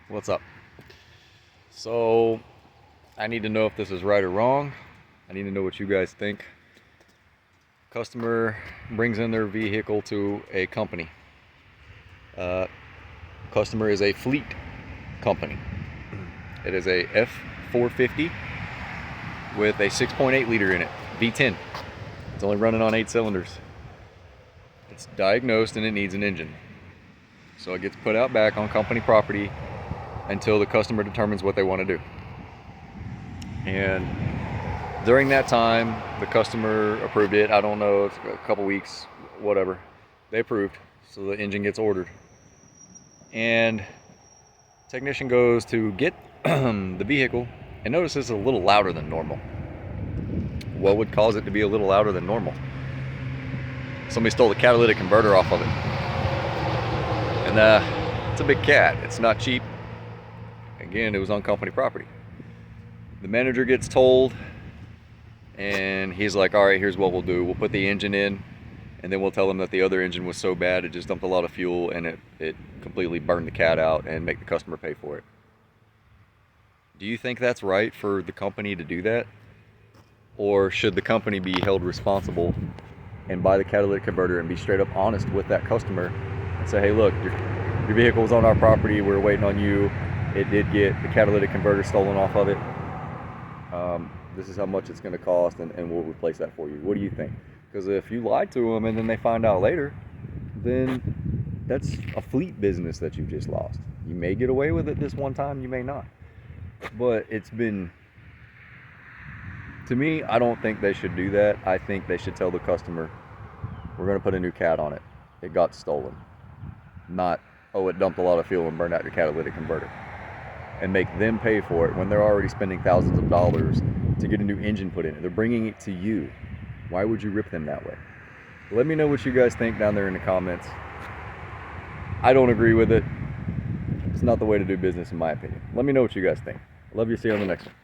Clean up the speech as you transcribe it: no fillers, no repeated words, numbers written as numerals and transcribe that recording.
What's up? So, I need to know if this is right or wrong. I need to know what you guys think. Customer brings in their vehicle to a company. Customer is a fleet company. It is a F450 with a 6.8 liter in it, V10. It's only running on 8 cylinders. It's diagnosed and it needs an engine. So it gets put out back on company property until the customer determines what they want to do. And during that time, the customer approved it. I don't know, it's a couple weeks, whatever. They approved, so the engine gets ordered. And technician goes to get the vehicle and notices it's a little louder than normal. What would cause it to be a little louder than normal? Somebody stole the catalytic converter off of it. And it's a big cat. It's not cheap. Again, it was on company property. The manager gets told, and he's like, all right, here's what we'll do. We'll put the engine in, and then we'll tell them that the other engine was so bad it just dumped a lot of fuel and it completely burned the cat out, and make the customer pay for it. Do you think that's right for the company to do that? Or should the company be held responsible and buy the catalytic converter and be straight up honest with that customer and say, hey, look, your vehicle was on our property, we're waiting on you. It did get the catalytic converter stolen off of it. This is how much it's going to cost, and we'll replace that for you. What do you think? Because if you lied to them and then they find out later, then that's a fleet business that you just lost. You may get away with it this one time, you may not. But it's been, to me, I don't think they should do that. I think they should tell the customer, we're going to put a new cat on it. It got stolen. Not, oh, it dumped a lot of fuel and burned out your catalytic converter. And make them pay for it when they're already spending thousands of dollars to get a new engine put in it. They're bringing it to you. Why would you rip them that way? Let me know what you guys think down there in the comments. I don't agree with it. It's not the way to do business in my opinion. Let me know what you guys think. Love you. See you on the next one.